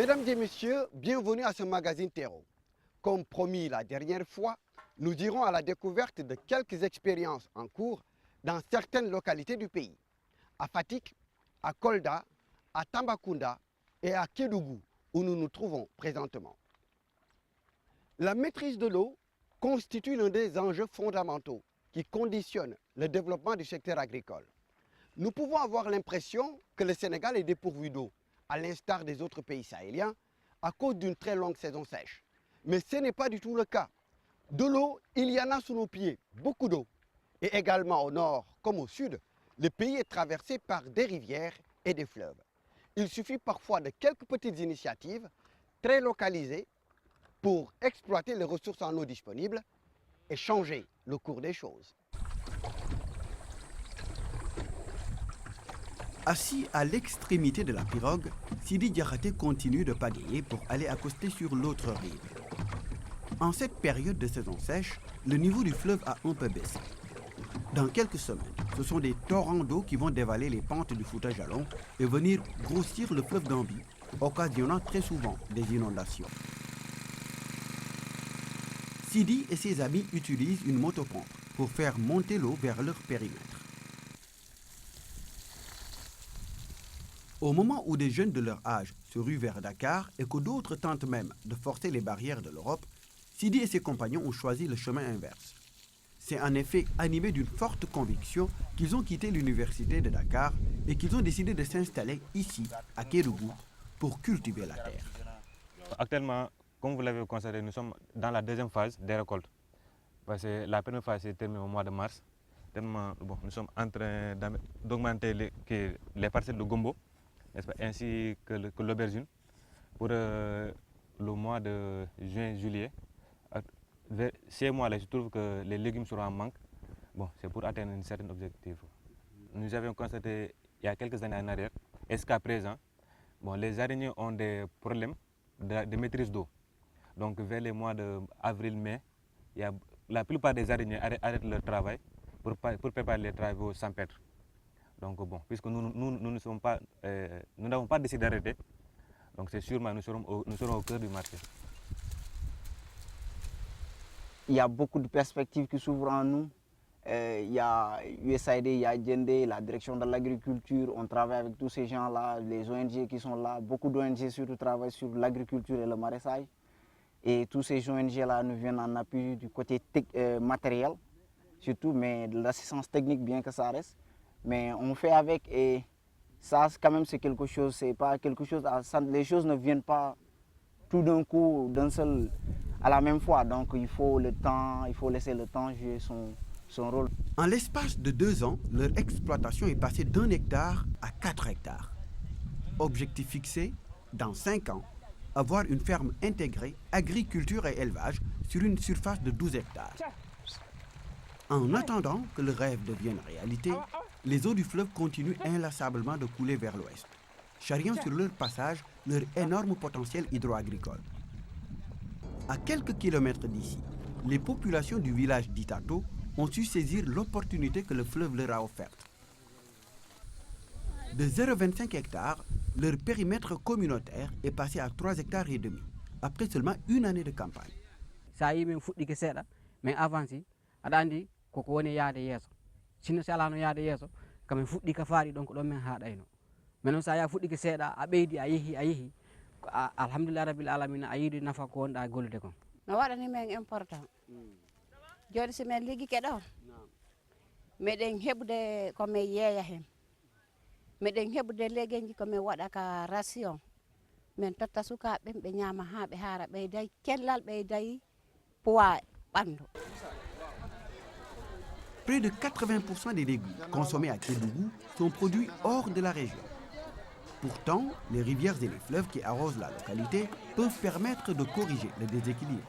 Mesdames et messieurs, bienvenue à ce magazine Terreau. Comme promis la dernière fois, nous irons à la découverte de quelques expériences en cours dans certaines localités du pays. À Fatick, à Kolda, à Tambacounda et à Kédougou, où nous nous trouvons présentement. La maîtrise de l'eau constitue l'un des enjeux fondamentaux qui conditionnent le développement du secteur agricole. Nous pouvons avoir l'impression que le Sénégal est dépourvu d'eau, à l'instar des autres pays sahéliens, à cause d'une très longue saison sèche. Mais ce n'est pas du tout le cas. De l'eau, il y en a sous nos pieds, beaucoup d'eau. Et également au nord comme au sud, le pays est traversé par des rivières et des fleuves. Il suffit parfois de quelques petites initiatives très localisées pour exploiter les ressources en eau disponibles et changer le cours des choses. Assis à l'extrémité de la pirogue, Sidi Diakhaté continue de pagayer pour aller accoster sur l'autre rive. En cette période de saison sèche, le niveau du fleuve a un peu baissé. Dans quelques semaines, ce sont des torrents d'eau qui vont dévaler les pentes du Fouta Djallon et venir grossir le fleuve Gambie, occasionnant très souvent des inondations. Sidi et ses amis utilisent une motopompe pour faire monter l'eau vers leur périmètre. Au moment où des jeunes de leur âge se ruent vers Dakar et que d'autres tentent même de forcer les barrières de l'Europe, Sidi et ses compagnons ont choisi le chemin inverse. C'est en effet animé d'une forte conviction qu'ils ont quitté l'université de Dakar et qu'ils ont décidé de s'installer ici, à Kédougou, pour cultiver la terre. Actuellement, comme vous l'avez constaté, nous sommes dans la deuxième phase des récoltes. Parce que la première phase s'est terminée au mois de mars. Nous sommes en train d'augmenter les parcelles de gombo, ainsi que l'aubergine. Pour le mois de juin-juillet, ces mois-là, je trouve que les légumes seront en manque. C'est pour atteindre un certain objectif. Nous avions constaté il y a quelques années en arrière, jusqu'à présent, les araignées ont des problèmes de maîtrise d'eau. Donc vers les mois d'avril-mai, la plupart des araignées arrêtent leur travail pour préparer les travaux sans perdre. Donc puisque nous n'avons pas décidé d'arrêter, donc c'est sûrement nous serons au cœur du marché. Il y a beaucoup de perspectives qui s'ouvrent en nous. Il y a USAID, il y a Djendé, la direction de l'agriculture. On travaille avec tous ces gens-là, les ONG qui sont là. Beaucoup d'ONG surtout travaillent sur l'agriculture et le maraîchage. Et tous ces ONG-là nous viennent en appui du côté matériel, surtout, mais de l'assistance technique, bien que ça reste. Mais on fait avec et ça, quand même, c'est quelque chose. C'est pas quelque chose. Les choses ne viennent pas tout d'un coup, d'un seul, à la même fois. Donc il faut le temps, il faut laisser le temps jouer son rôle. En l'espace de 2 ans, leur exploitation est passée d'1 hectare à 4 hectares. Objectif fixé, dans 5 ans, avoir une ferme intégrée, agriculture et élevage sur une surface de 12 hectares. En attendant que le rêve devienne réalité, les eaux du fleuve continuent inlassablement de couler vers l'ouest, charriant sur leur passage leur énorme potentiel hydro-agricole. À quelques kilomètres d'ici, les populations du village d'Itato ont su saisir l'opportunité que le fleuve leur a offerte. De 0,25 hectares, leur périmètre communautaire est passé à 3,5 hectares, après seulement une année de campagne. Ça y est, mais avant, aɗa koko woni yaade yeeso sinno si alano yaade yeeso kamen fuɗɗi ka faari donc ɗon men haaɗayno mais noon sa ya fuɗɗi ko seeɗa a ɓeydi a yeehi alhamdulillah rabbil alamina a yiiɗi nafa ko wonɗa gollude kon no waɗani men important joni si men liggi keɗo meɗen heɓde komin yeeya hen meɗen heɓde legueji komin waɗa ka ration min totta sukaɓe ɓe ñaama ha ɓe haara ɓeyday kellal ɓeyday poids ɓandu. Près de 80% des légumes consommés à Kédougou sont produits hors de la région. Pourtant, les rivières et les fleuves qui arrosent la localité peuvent permettre de corriger le déséquilibre.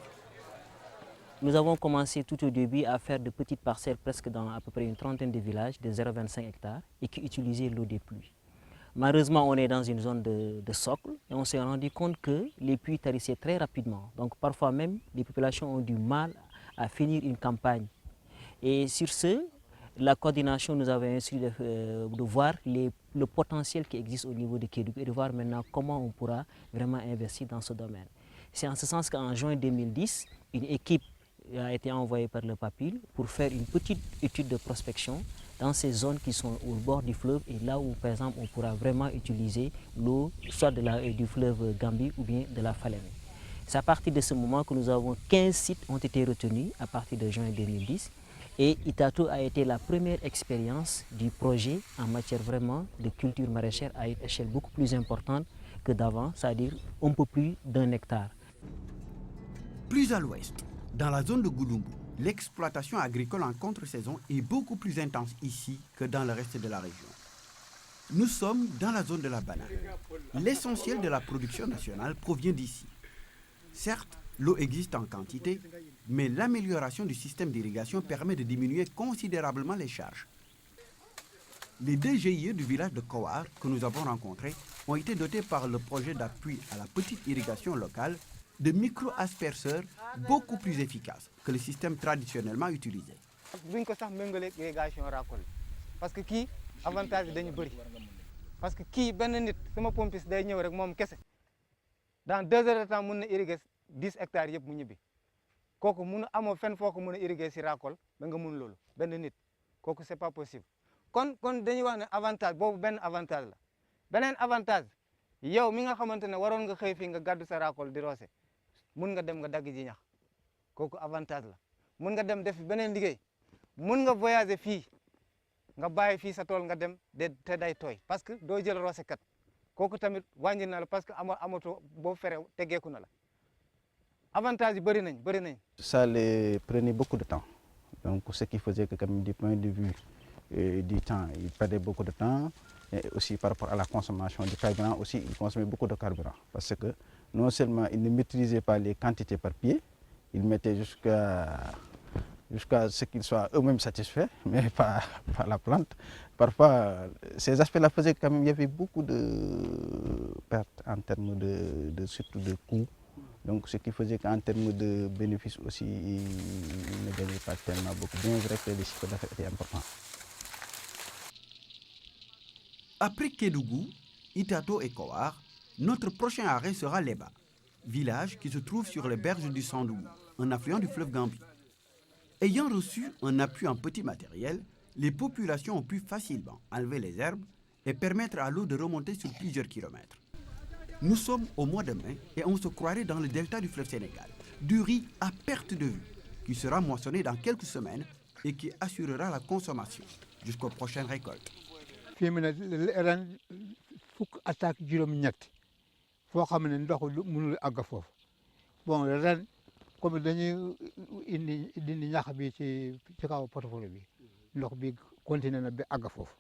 Nous avons commencé tout au début à faire de petites parcelles presque dans à peu près une trentaine de villages de 0,25 hectares et qui utilisaient l'eau des pluies. Malheureusement, on est dans une zone de socle et on s'est rendu compte que les pluies tarissaient très rapidement. Donc parfois même, les populations ont du mal à finir une campagne. Et sur ce, la coordination nous avait instruit de voir le potentiel qui existe au niveau de Kédougou et de voir maintenant comment on pourra vraiment investir dans ce domaine. C'est en ce sens qu'en juin 2010, une équipe a été envoyée par le PAPIL pour faire une petite étude de prospection dans ces zones qui sont au bord du fleuve et là où, par exemple, on pourra vraiment utiliser l'eau, soit du fleuve Gambie ou bien de la Falémé. C'est à partir de ce moment que nous avons 15 sites ont été retenus à partir de juin 2010. Et Itato a été la première expérience du projet en matière vraiment de culture maraîchère à une échelle beaucoup plus importante que d'avant, c'est-à-dire un peu plus d'1 hectare. Plus à l'ouest, dans la zone de Gouloumbou, l'exploitation agricole en contre-saison est beaucoup plus intense ici que dans le reste de la région. Nous sommes dans la zone de la banane. L'essentiel de la production nationale provient d'ici. Certes, l'eau existe en quantité, mais l'amélioration du système d'irrigation permet de diminuer considérablement les charges. Les 2 GIE du village de Kowar que nous avons rencontrés ont été dotés par le projet d'appui à la petite irrigation locale de micro-asperceurs beaucoup plus efficaces que le système traditionnellement utilisé. Parce que qui avantage dañu bëri parce que qui benn nit sama pompiste day ñëw rek moom kese dans 2 heures de temps mun na irriguer 10 hectares yëpp mu ñibbi kooku mun amoo fenn foo ko mun a irriguer si racole ba nga mun loolu benn nit kooku c'est pas possible kon dañuy wax ne avantage boobu benn avantage la beneen avantage yow mi nga xamante ne waroon nga xëy fii nga gàddu sa racole di roose mun nga dem nga dagg ji ñax kooku avantage la mun nga dem def beneen liggéey mun nga voyager fii nga bàyyi fii sa tool nga dem te day tooy parce que doo jël roose kat kooku tamit wàññi na la parce que amatoo boo fere teggeeku na la avantage yi bëri nañ. Ça les prenait beaucoup de temps donc ce qui faisait que comme du point de vue du temps il perdait beaucoup de temps et aussi par rapport à la consommation du carburant aussi il consommait beaucoup de carburant parce que non seulement il ne maîtrisait pas les quantités par pied, il mettait jusqu'à ce qu'ils soient eux-mêmes satisfaits, mais pas la plante. Parfois, ces aspects-là faisaient quand même, il y avait beaucoup de pertes en termes surtout de coûts. Donc, ce qui faisait qu'en termes de bénéfices aussi, ils ne gagnaient pas tellement beaucoup. Bien vrai que les chiffres d'affaires étaient importants. Après Kédougou, Itato et Kowar, notre prochain arrêt sera Leba, village qui se trouve sur les berges du Sandougou, un affluent du fleuve Gambie. Ayant reçu un appui en petit matériel, les populations ont pu facilement enlever les herbes et permettre à l'eau de remonter sur plusieurs kilomètres. Nous sommes au mois de mai et on se croirait dans le delta du fleuve Sénégal, du riz à perte de vue, qui sera moissonné dans quelques semaines et qui assurera la consommation jusqu'aux prochaines récoltes. Comme dañuy indi ñax bi ci kaw portefeuille bi ndox bi continué na bi àgg foofu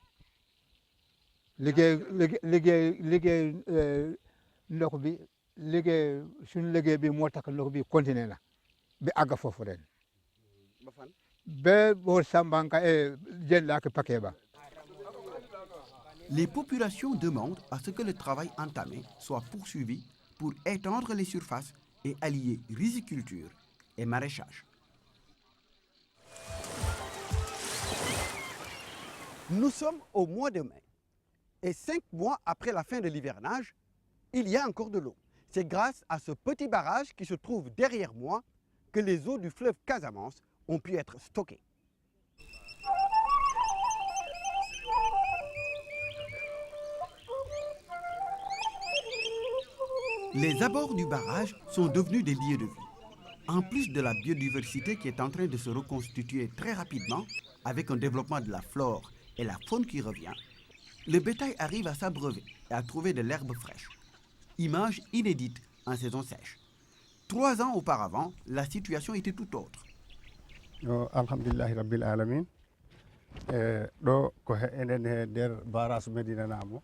liggéey ndox bi liggéey suñu liggéey bi moo tax ndox bi continué na bi àgg foofu ren ba boo Sambanka et jën la ak Pakeba. Les populations demandent à ce que le travail entamé soit poursuivi pour étendre les surfaces et allier riziculture et maraîchage. Nous sommes au mois de mai et 5 mois après la fin de l'hivernage, il y a encore de l'eau. C'est grâce à ce petit barrage qui se trouve derrière moi que les eaux du fleuve Casamance ont pu être stockées. Les abords du barrage sont devenus des lieux de vie. En plus de la biodiversité qui est en train de se reconstituer très rapidement, avec un développement de la flore et la faune qui revient, le bétail arrive à s'abreuver et à trouver de l'herbe fraîche. Image inédite en saison sèche. 3 ans auparavant, la situation était tout autre. Alhamdulillahi rabbil alamin. Do ko enen he der baras Medina namo.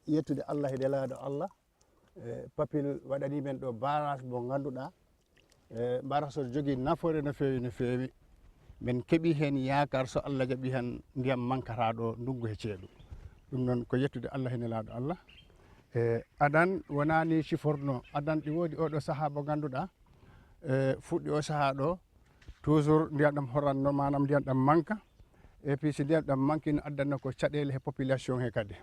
Yettude Allah de laado Allah. Papil waɗani men ɗo barrage mo ngannduɗaa barrage o jogii nafoore no feewi men keɓii heen yaakar so Allah jaɓii han ndiyam mankata ɗo ndungu e ceeɗu ɗum noon ko yettude Allah e nelaaɗo Allah adan wonaani siforno adan ɗi woodi oɗo sahaa mo ngannduɗaa fuɗɗi o sahaa ɗo toujours ndiyam ɗam horanno manam ndiyam ɗam manka et puis so ndiyam ɗam manque ina addanno ko caɗele he population he kadi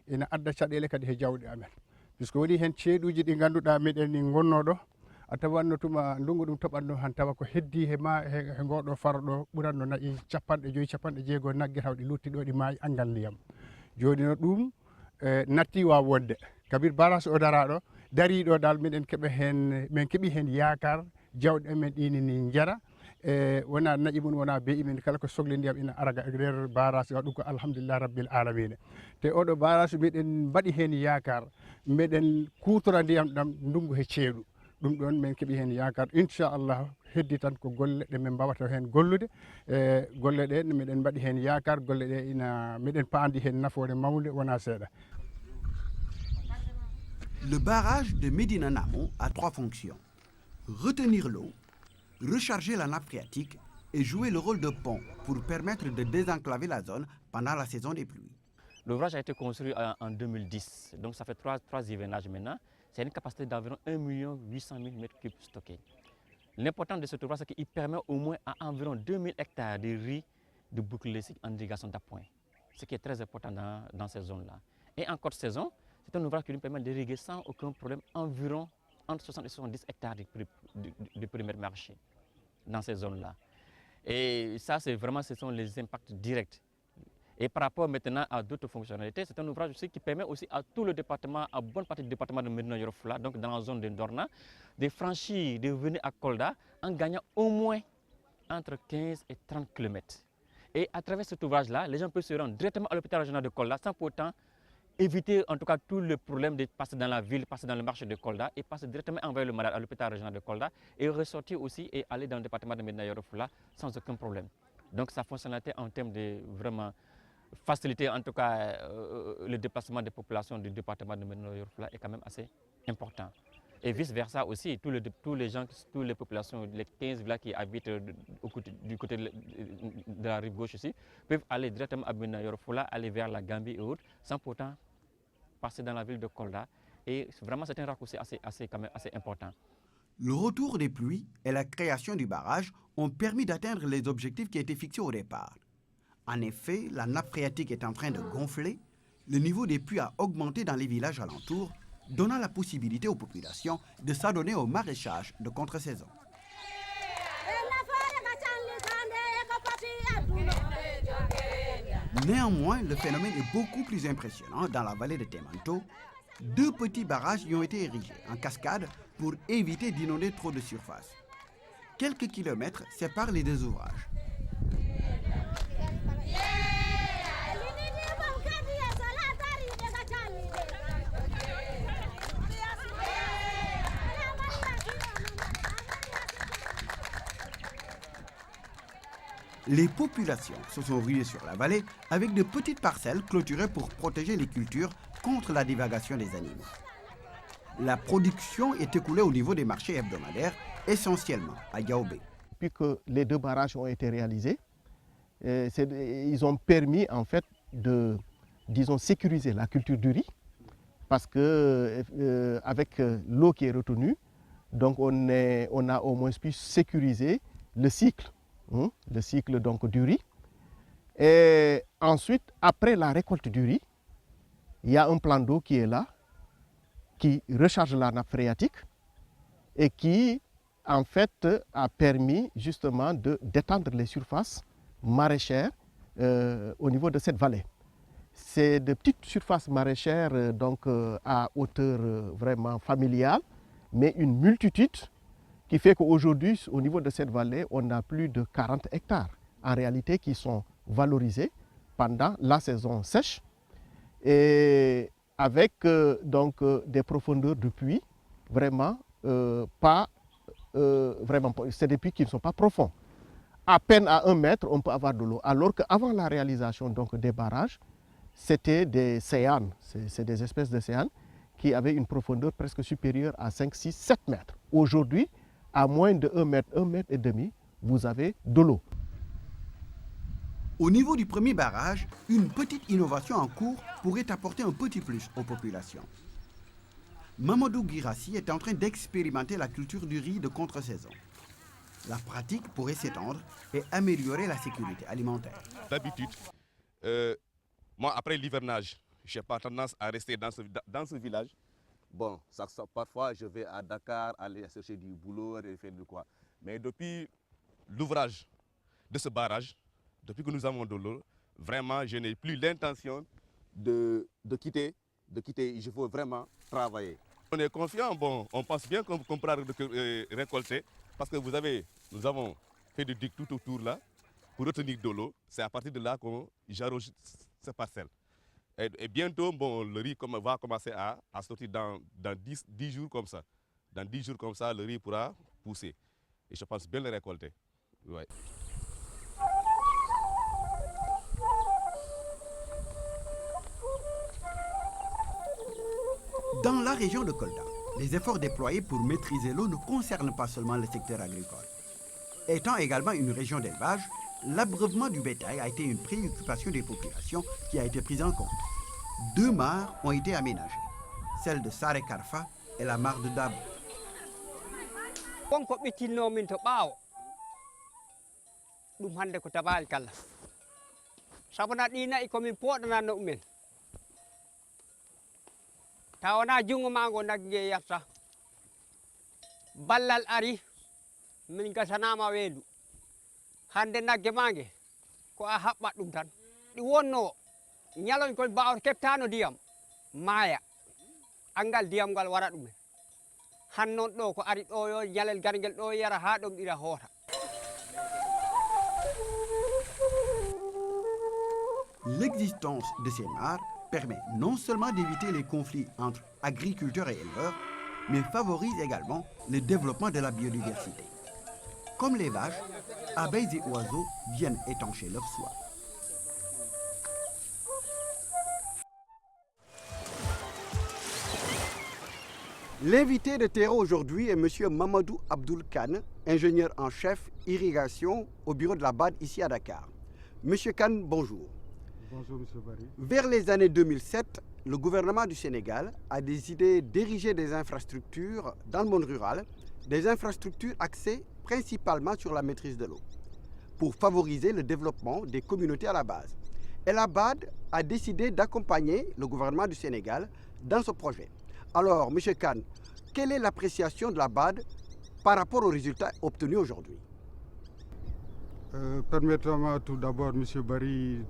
ina adda caɗele kadi he jawɗi amen puisque woni hen ceeɗuji ɗi ngannduɗaa meɗen ni gonno ɗo a tawanno tuma ndungu ɗum toɓatno han tawa ko heddi he ngoɗo faro ɗo ɓuranno nayi 50 50 nagge taw ɗi lutti ɗo ɗi maayi angal ndiyam joni no ɗum natti waw wonde kabir barage o daraɗo dariɗo dal miɗen keeɓa hen min keeɓi hen yakar jawɗe amen ɗini ni jara wona naƴi mum wona beyi men kala ko sohli ndiyam ina araga e nder barage o ɗum ko alhamdulillah rabbil alamina te oɗo barage miɗen mbaɗi hen yakar meɗen kutora ndiyam ɗam ndungu he ceeɗu ɗum ɗon min keeɓi hen yakar inchallah heddi tan ko golle ɗe min mbawata hen gollude golle ɗe miɗen mbaɗi hen yakar golle ɗe ina miɗen paandi hen nafoore mawde wona seeɗa. Le barrage de Médina Namo a 3 fonctions. Retenir l'eau, recharger la nappe phréatique et jouer le rôle de pont pour permettre de désenclaver la zone pendant la saison des pluies. L'ouvrage a été construit en 2010, donc ça fait 3 hivernage maintenant. C'est une capacité d'environ 1 800 000 m3 stockés. L'important de cet ouvrage, c'est qu'il permet au moins à environ 2000 hectares de riz de boucler en irrigation d'appoint, ce qui est très important dans ces zones-là. Et en courte saison, c'est un ouvrage qui nous permet d'irriguer sans aucun problème environ entre 60 et 70 hectares de premier marché dans ces zones-là. Et ça, ce sont les impacts directs. Et par rapport maintenant à d'autres fonctionnalités, c'est un ouvrage aussi qui permet aussi à tout le département, à bonne partie du département de Médina Yoro Foulah, donc dans la zone de Dorna, de franchir, de venir à Kolda en gagnant au moins entre 15 et 30 km. Et à travers cet ouvrage-là, les gens peuvent se rendre directement à l'hôpital régional de Kolda sans pour autant éviter en tout cas tout le problème de passer dans la ville, passer dans le marché de Kolda et passer directement envoyer le malade à l'hôpital régional de Kolda et ressortir aussi et aller dans le département de Médina Yoro Foulah sans aucun problème. Donc sa fonctionnalité en termes de vraiment faciliter en tout cas le déplacement des populations du département de Médina Yoro Foulah est quand même assez important. Et vice versa aussi, tous les gens, toutes les populations, les 15 villages qui habitent du côté de la rive gauche ici, peuvent aller directement à Médina Yoro Foulah, aller vers la Gambie et autres, sans pourtant passer dans la ville de Kolda. Et vraiment, c'est un raccourci quand même assez important. Le retour des pluies et la création du barrage ont permis d'atteindre les objectifs qui étaient fixés au départ. En effet, la nappe phréatique est en train de gonfler, le niveau des pluies a augmenté dans les villages alentours, donnant la possibilité aux populations de s'adonner au maraîchage de contre-saison. Néanmoins, le phénomène est beaucoup plus impressionnant dans la vallée de Temanto. 2 petits barrages y ont été érigés en cascade pour éviter d'inonder trop de surface. Quelques kilomètres séparent les 2 ouvrages. Les populations se sont ruées sur la vallée avec de petites parcelles clôturées pour protéger les cultures contre la divagation des animaux. La production est écoulée au niveau des marchés hebdomadaires, essentiellement à Yaoubé. Depuis que les 2 barrages ont été réalisés, ils ont permis en fait de, disons, sécuriser la culture du riz, parce que avec l'eau qui est retenue, donc on a au moins pu sécuriser le cycle donc du riz. Et ensuite, après la récolte du riz, il y a un plan d'eau qui est là, qui recharge la nappe phréatique et qui en fait a permis justement d'étendre les surfaces maraîchères au niveau de cette vallée. C'est de petites surfaces maraîchères donc à hauteur vraiment familiale, mais une multitude qui fait qu'aujourd'hui, au niveau de cette vallée, on a plus de 40 hectares en réalité qui sont valorisés pendant la saison sèche et avec donc des profondeurs de puits vraiment c'est des puits qui ne sont pas profonds. À peine à 1 mètre, on peut avoir de l'eau, alors qu'avant la réalisation donc des barrages, c'était des séanes, c'est des espèces de séanes qui avaient une profondeur presque supérieure à 5, 6, 7 mètres. Aujourd'hui, à moins de 1 mètre, 1 mètre et demi, vous avez de l'eau. Au niveau du premier barrage, une petite innovation en cours pourrait apporter un petit plus aux populations. Mamadou Girassi est en train d'expérimenter la culture du riz de contre-saison. La pratique pourrait s'étendre et améliorer la sécurité alimentaire. D'habitude, moi après l'hivernage, je n'ai pas tendance à rester dans ce village. Bon, parfois je vais à Dakar aller chercher du boulot et faire de quoi. Mais depuis l'ouvrage de ce barrage, depuis que nous avons de l'eau, vraiment je n'ai plus l'intention de quitter. Je veux vraiment travailler. On est confiant, bon, on pense bien qu'on pourra récolter parce que nous avons fait du digue tout autour là pour retenir de l'eau. C'est à partir de là qu'on j'arrose ces parcelles. Et bientôt, bon, le riz va commencer à sortir dans 10 jours comme ça. Dans 10 jours comme ça, le riz pourra pousser. Et je pense bien le récolter. Ouais. Dans la région de Kolda, les efforts déployés pour maîtriser l'eau ne concernent pas seulement le secteur agricole. Étant également une région d'élevage, l'abreuvement du bétail a été une préoccupation des populations qui a été prise en compte. 2 mares ont été aménagées, celle de Sare Karfa et la mare de Dabo. tawana jungo mango nagge yarta ballal ari min gasanama weelu hande nagge mange ko a habba dum tan di wonno nyalon ko baawto keptano diyam maya angal diyam gal wara dum han non do ko ari do yo nyalel gargel do yara ha dom dira hota. L'existence de ces mares permet non seulement d'éviter les conflits entre agriculteurs et éleveurs, mais favorise également le développement de la biodiversité. Comme les vaches, abeilles et oiseaux viennent étancher leur soie. L'invité de terreau aujourd'hui est M. Mamadou Abdoul Kane, ingénieur en chef irrigation au bureau de la BAD ici à Dakar. M. Kane, bonjour. Bonjour, M. Barry. Vers les années 2007, le gouvernement du Sénégal a décidé d'ériger des infrastructures dans le monde rural, des infrastructures axées principalement sur la maîtrise de l'eau, pour favoriser le développement des communautés à la base. Et la BAD a décidé d'accompagner le gouvernement du Sénégal dans ce projet. Alors, M. Kane, quelle est l'appréciation de la BAD par rapport aux résultats obtenus aujourd'hui? Permettez-moi tout d'abord, M. Barry,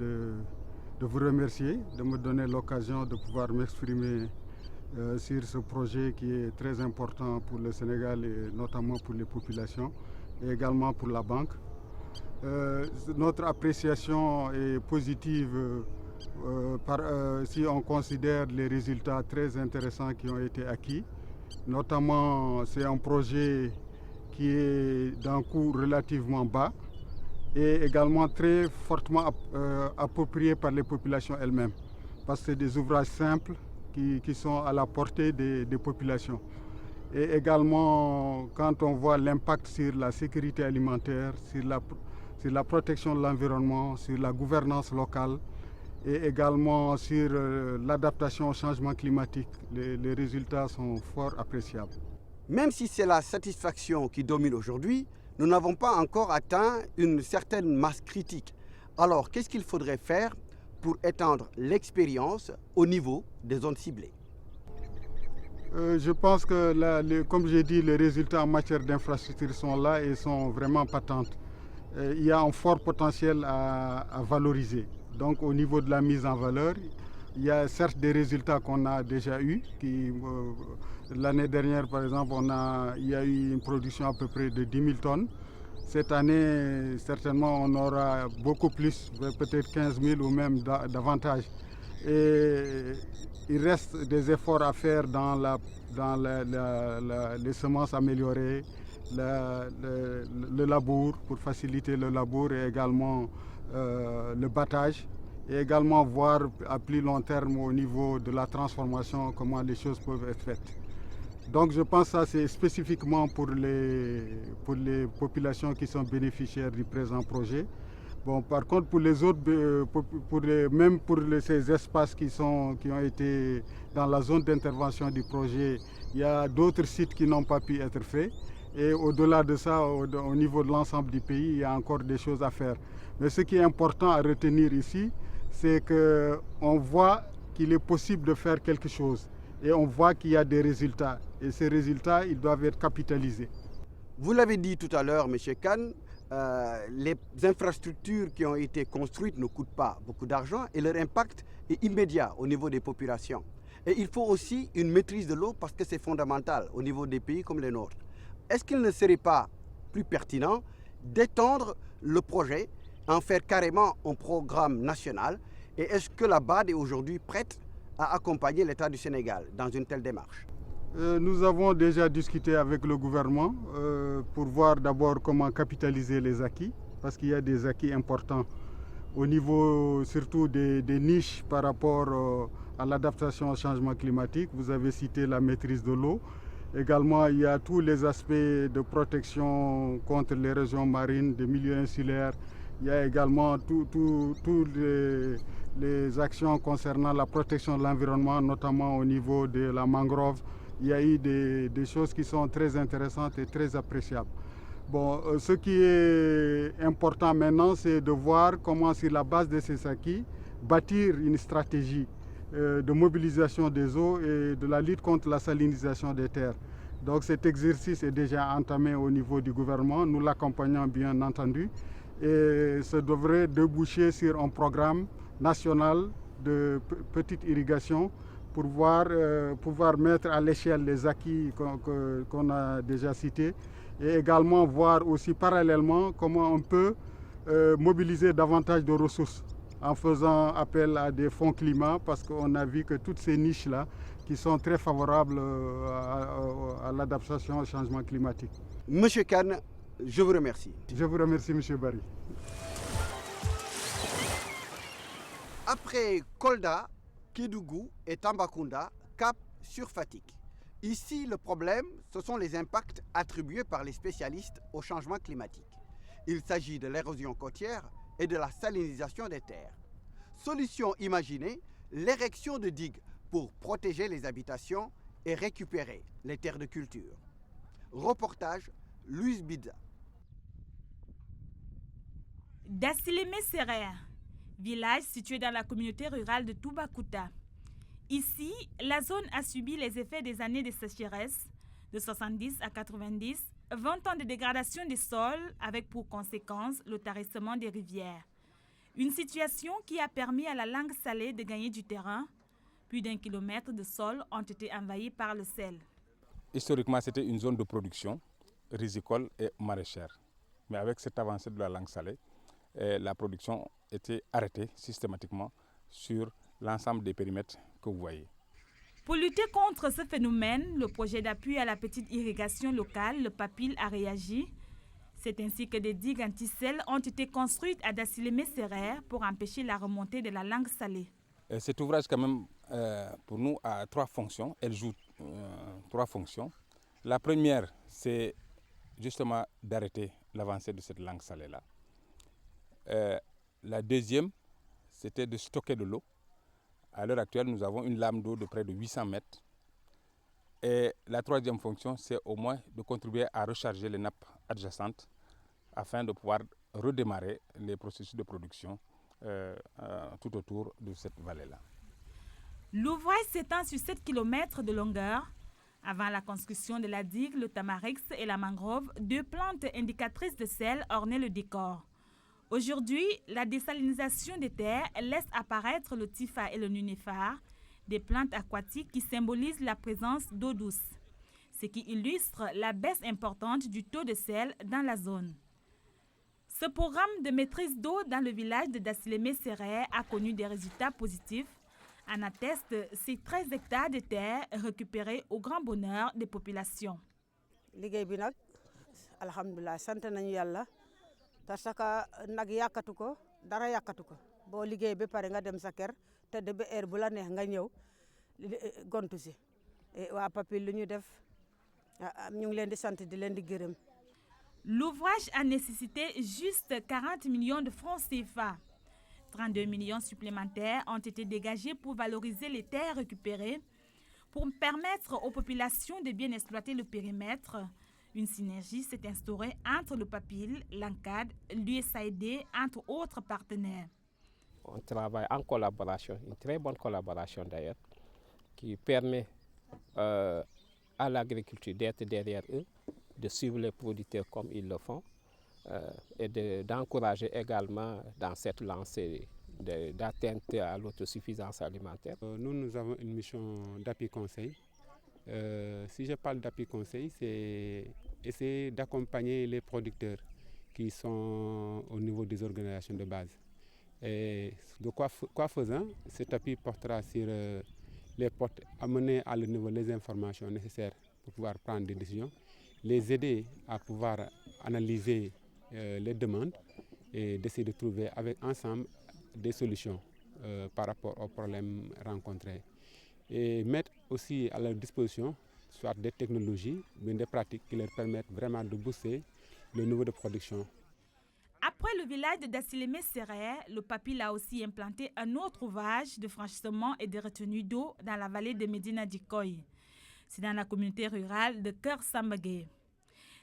de vous remercier, de me donner l'occasion de pouvoir m'exprimer sur ce projet qui est très important pour le Sénégal et notamment pour les populations et également pour la banque. Notre appréciation est positive si on considère les résultats très intéressants qui ont été acquis. Notamment, c'est un projet qui est d'un coût relativement bas et également très fortement approprié par les populations elles-mêmes, parce que c'est des ouvrages simples qui sont à la portée des populations. Et également, quand on voit l'impact sur la sécurité alimentaire, sur la protection de l'environnement, sur la gouvernance locale et également sur l'adaptation au changement climatique, les résultats sont fort appréciables. Même si c'est la satisfaction qui domine aujourd'hui, nous n'avons pas encore atteint une certaine masse critique. Alors, qu'est-ce qu'il faudrait faire pour étendre l'expérience au niveau des zones ciblées? Je pense que, comme j'ai dit, les résultats en matière d'infrastructure sont là et sont vraiment patentes. Il y a un fort potentiel à valoriser. Donc, au niveau de la mise en valeur, il y a certes des résultats qu'on a déjà eus. L'année dernière, par exemple, il y a eu une production à peu près de 10 000 tonnes. Cette année, certainement, on aura beaucoup plus, peut-être 15 000 ou même davantage. Et il reste des efforts à faire dans les semences améliorées, le labour, pour faciliter le labour et également le battage. Et également voir à plus long terme au niveau de la transformation comment les choses peuvent être faites. Donc je pense que ça c'est spécifiquement pour les populations qui sont bénéficiaires du présent projet. Bon, par contre pour les autres, même pour ces espaces qui ont été dans la zone d'intervention du projet, il y a d'autres sites qui n'ont pas pu être faits. Et au-delà de ça, au niveau de l'ensemble du pays, il y a encore des choses à faire. Mais ce qui est important à retenir ici, c'est qu'on voit qu'il est possible de faire quelque chose. Et on voit qu'il y a des résultats. Et ces résultats, ils doivent être capitalisés. Vous l'avez dit tout à l'heure, M. Kane, les infrastructures qui ont été construites ne coûtent pas beaucoup d'argent et leur impact est immédiat au niveau des populations. Et il faut aussi une maîtrise de l'eau parce que c'est fondamental au niveau des pays comme les nôtres. Est-ce qu'il ne serait pas plus pertinent d'étendre le projet, en faire carrément un programme national? Et est-ce que la BAD est aujourd'hui prête à accompagner l'État du Sénégal dans une telle démarche? Nous avons déjà discuté avec le gouvernement pour voir d'abord comment capitaliser les acquis, parce qu'il y a des acquis importants au niveau surtout des niches par rapport à l'adaptation au changement climatique. Vous avez cité la maîtrise de l'eau. Également, il y a tous les aspects de protection contre l'érosion marine, des milieux insulaires. Il y a également toutes les actions concernant la protection de l'environnement, notamment au niveau de la mangrove. Il y a eu des choses qui sont très intéressantes et très appréciables. Bon, ce qui est important maintenant, c'est de voir comment, sur la base de ces acquis, bâtir une stratégie de mobilisation des eaux et de la lutte contre la salinisation des terres. Donc cet exercice est déjà entamé au niveau du gouvernement, nous l'accompagnons bien entendu, et ça devrait déboucher sur un programme national de petite irrigation pour pouvoir mettre à l'échelle les acquis qu'on a déjà cités et également voir aussi parallèlement comment on peut mobiliser davantage de ressources en faisant appel à des fonds climat parce qu'on a vu que toutes ces niches-là qui sont très favorables à l'adaptation au changement climatique. Monsieur Kane, je vous remercie. Je vous remercie, Monsieur Barry. Après Kolda, Kédougou et Tambacounda, cap sur Fatick. Ici, le problème, ce sont les impacts attribués par les spécialistes au changement climatique. Il s'agit de l'érosion côtière et de la salinisation des terres. Solution imaginée, l'érection de digues pour protéger les habitations et récupérer les terres de culture. Reportage, Louise Bidza. Dassileme Serer, village situé dans la communauté rurale de Toubacouta. Ici, la zone a subi les effets des années de sécheresse de 70 à 90, 20 ans de dégradation des sols avec pour conséquence le tarissement des rivières. Une situation qui a permis à la langue salée de gagner du terrain. Plus d'1 kilomètre de sols ont été envahis par le sel. Historiquement, c'était une zone de production risicole et maraîchère. Mais avec cette avancée de la langue salée, la production était arrêtée systématiquement sur l'ensemble des périmètres que vous voyez. Pour lutter contre ce phénomène, le projet d'appui à la petite irrigation locale, le PAPIL, a réagi. C'est ainsi que des digues anti-sel ont été construites à Dassileme Serer pour empêcher la remontée de la langue salée. Cet ouvrage, quand même, pour nous, a 3 fonctions. Elle joue 3 fonctions. La première, c'est justement d'arrêter l'avancée de cette langue salée-là. La deuxième, c'était de stocker de l'eau. À l'heure actuelle, nous avons une lame d'eau de près de 800 mètres. Et la troisième fonction, c'est au moins de contribuer à recharger les nappes adjacentes afin de pouvoir redémarrer les processus de production tout autour de cette vallée-là. L'ouvrage s'étend sur 7 km de longueur. Avant la construction de la digue, le tamarix et la mangrove, 2 plantes indicatrices de sel, ornaient le décor. Aujourd'hui, la désalinisation des terres laisse apparaître le tifa et le nunéphar, des plantes aquatiques qui symbolisent la présence d'eau douce, ce qui illustre la baisse importante du taux de sel dans la zone. Ce programme de maîtrise d'eau dans le village de Dassileme Serer a connu des résultats positifs. En attestent ces 13 hectares de terre récupérés au grand bonheur des populations. Liggéey bi nag alhamdulilah sant nañu yàlla parce que nag yàkkatu ko dara yàkkatu ko boo liggéey ba pare nga dem sa kër tëdd ba heure bu la neex nga ñëw gontu si waa PAPIL lu ñu def ñu ngi leen di sant di leen di gërëm. L'ouvrage a nécessité juste 40 millions de francs CFA. 32 millions supplémentaires ont été dégagés pour valoriser les terres récupérées, pour permettre aux populations de bien exploiter le périmètre. Une synergie s'est instaurée entre le PAPIL, l'ANCAD, l'USAID, entre autres partenaires. On travaille en collaboration, une très bonne collaboration d'ailleurs, qui permet à l'agriculture d'être derrière eux, de suivre les producteurs comme ils le font et d'encourager également dans cette lancée d'atteinte à l'autosuffisance alimentaire. Nous avons une mission d'appui conseil. Si je parle d'appui conseil, c'est essayer d'accompagner les producteurs qui sont au niveau des organisations de base. Et de quoi faisant, cet appui portera sur amener à leur niveau les informations nécessaires pour pouvoir prendre des décisions, les aider à pouvoir analyser les demandes et d'essayer de trouver ensemble des solutions par rapport aux problèmes rencontrés. Et mettre aussi à leur disposition soit des technologies, mais des pratiques qui leur permettent vraiment de booster le niveau de production. Après le village de Dassileme-Serre, le PAPIL a aussi implanté un autre ouvrage de franchissement et de retenue d'eau dans la vallée de Médina Dikoy. C'est dans la communauté rurale de Kër Sambagé.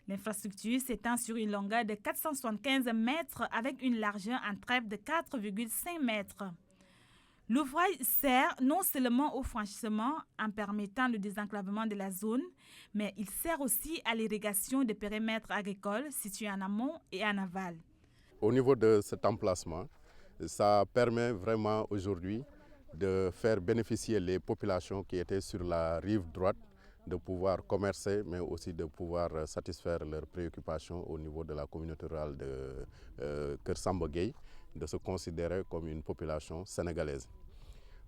L'infrastructure s'étend sur une longueur de 475 mètres avec une largeur en trèfle de 4,5 mètres. L'ouvrage sert non seulement au franchissement en permettant le désenclavement de la zone, mais il sert aussi à l'irrigation des périmètres agricoles situés en amont et en aval. Au niveau de cet emplacement, ça permet vraiment aujourd'hui de faire bénéficier les populations qui étaient sur la rive droite de pouvoir commercer, mais aussi de pouvoir satisfaire leurs préoccupations au niveau de la communauté rurale de Kër Sambagé, de se considérer comme une population sénégalaise.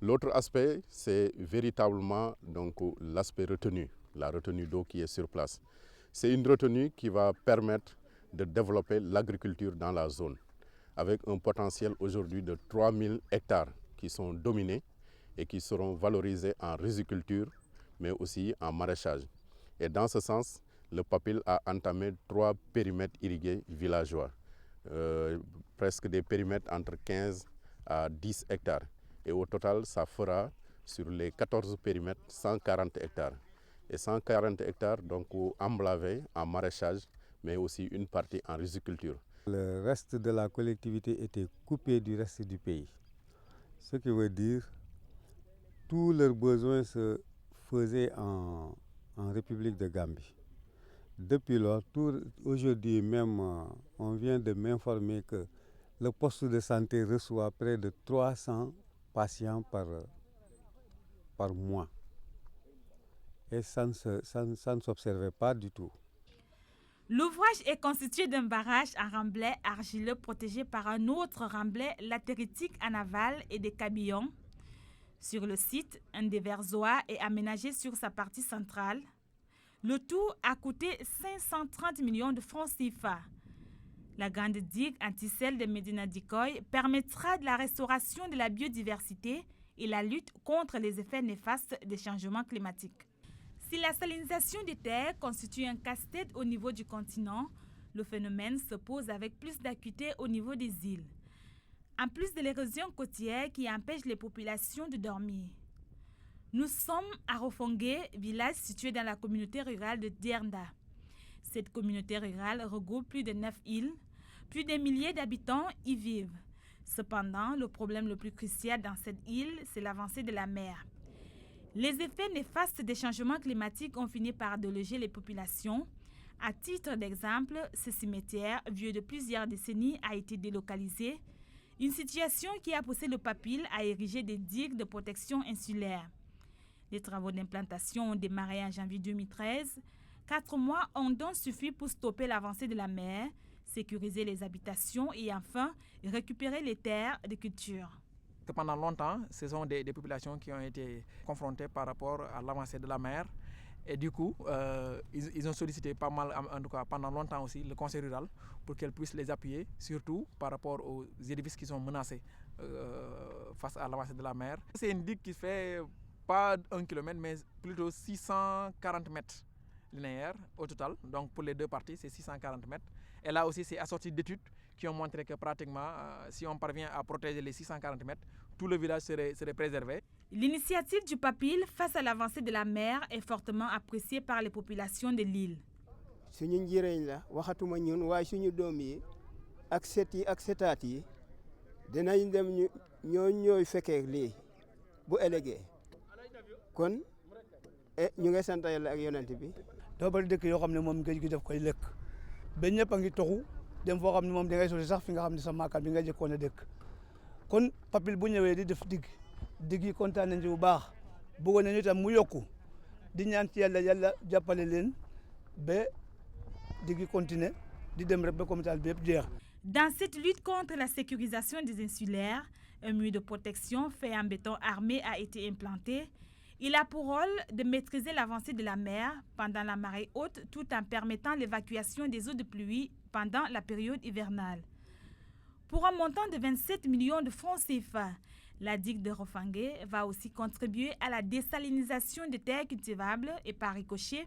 L'autre aspect, c'est véritablement l'aspect retenu, la retenue d'eau qui est sur place. C'est une retenue qui va permettre de développer l'agriculture dans la zone, avec un potentiel aujourd'hui de 3000 hectares qui sont dominés et qui seront valorisés en riziculture, mais aussi en maraîchage. Et dans ce sens, le PAPIL a entamé 3 périmètres irrigués villageois, presque des périmètres entre 15 à 10 hectares. Et au total, ça fera sur les 14 périmètres 140 hectares. Et 140 hectares donc emblavés en maraîchage, mais aussi une partie en riziculture. Le reste de la collectivité était coupé du reste du pays. Ce qui veut dire que tous leurs besoins se faisaient en République de Gambie. Depuis lors, aujourd'hui même, on vient de m'informer que le poste de santé reçoit près de 300 patients par mois. Et ça ne s'observait pas du tout. L'ouvrage est constitué d'un barrage en remblai argileux protégé par un autre remblai latéritique en aval et des cabillons. Sur le site, un déversoir est aménagé sur sa partie centrale. Le tout a coûté 530 millions de francs CFA. La grande digue anti-sel de Médina Dikoy permettra de la restauration de la biodiversité et la lutte contre les effets néfastes des changements climatiques. Si la salinisation des terres constitue un casse-tête au niveau du continent, le phénomène se pose avec plus d'acuité au niveau des îles. En plus de l'érosion côtière qui empêche les populations de dormir. Nous sommes à Rofongué, village situé dans la communauté rurale de Diernda. Cette communauté rurale regroupe plus de 9 îles. Plus de milliers d'habitants y vivent. Cependant, le problème le plus crucial dans cette île, c'est l'avancée de la mer. Les effets néfastes des changements climatiques ont fini par déloger les populations. À titre d'exemple, ce cimetière, vieux de plusieurs décennies, a été délocalisé. Une situation qui a poussé le PAPIL à ériger des digues de protection insulaire. Les travaux d'implantation ont démarré en janvier 2013. 4 mois ont donc suffi pour stopper l'avancée de la mer, sécuriser les habitations et enfin récupérer les terres de culture. Pendant longtemps, ce sont des populations qui ont été confrontées par rapport à l'avancée de la mer. Et du coup, ils ont sollicité pas mal, en tout cas pendant longtemps aussi, le conseil rural pour qu'elle puisse les appuyer, surtout par rapport aux édifices qui sont menacés face à l'avancée de la mer. C'est une digue qui fait pas 1 km, mais plutôt 640 mètres linéaires au total. Donc pour les deux parties, c'est 640 mètres. Et là aussi, c'est assorti d'études qui ont montré que pratiquement, si on parvient à protéger les 640 mètres, tout le village serait préservé. L'initiative du PAPIL face à l'avancée de la mer est fortement appréciée par les populations de l'île. suñu njëriñ la waxatuma ñun waaye suñu doom yi ak set yi ak setaat yi dinañ dem ñooy fekkee lii bu ëllëgee kon ñu ngi sant yàlla ak yonent bi. dafa bari dëkk yoo xam ne moom géej gi daf koy lekk ba ñëpp a ngi toxu dem foo xam ne moom da ngay sori sax fi nga xam ne sa maakaan bi nga jëkkoon a dëkk kon Papil bu ñëwee di def digg yi kontaan nañ ci bu baax bëggoon nañu itam mu yokku di ñaan ci yàlla jàppale leen ba digg yi continuer di dem rek ba communauté bi yëpp jeex. Dans cette lutte contre la sécurisation des insulaires, un mur de protection fait en béton armé a été implanté. Il a pour rôle de maîtriser l'avancée de la mer pendant la marée haute tout en permettant l'évacuation des eaux de pluie pendant la période hivernale. Pour un montant de 27 millions de francs CFA, la digue de Rofangué va aussi contribuer à la désalinisation des terres cultivables et par ricochet,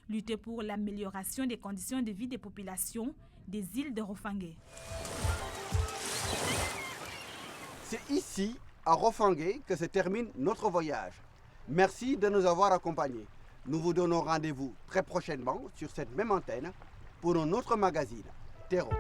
lutter pour l'amélioration des conditions de vie des populations des îles de Rofangué. C'est ici, à Rofangué, que se termine notre voyage. Merci de nous avoir accompagnés. Nous vous donnons rendez-vous très prochainement sur cette même antenne pour un autre magazine, Terreau.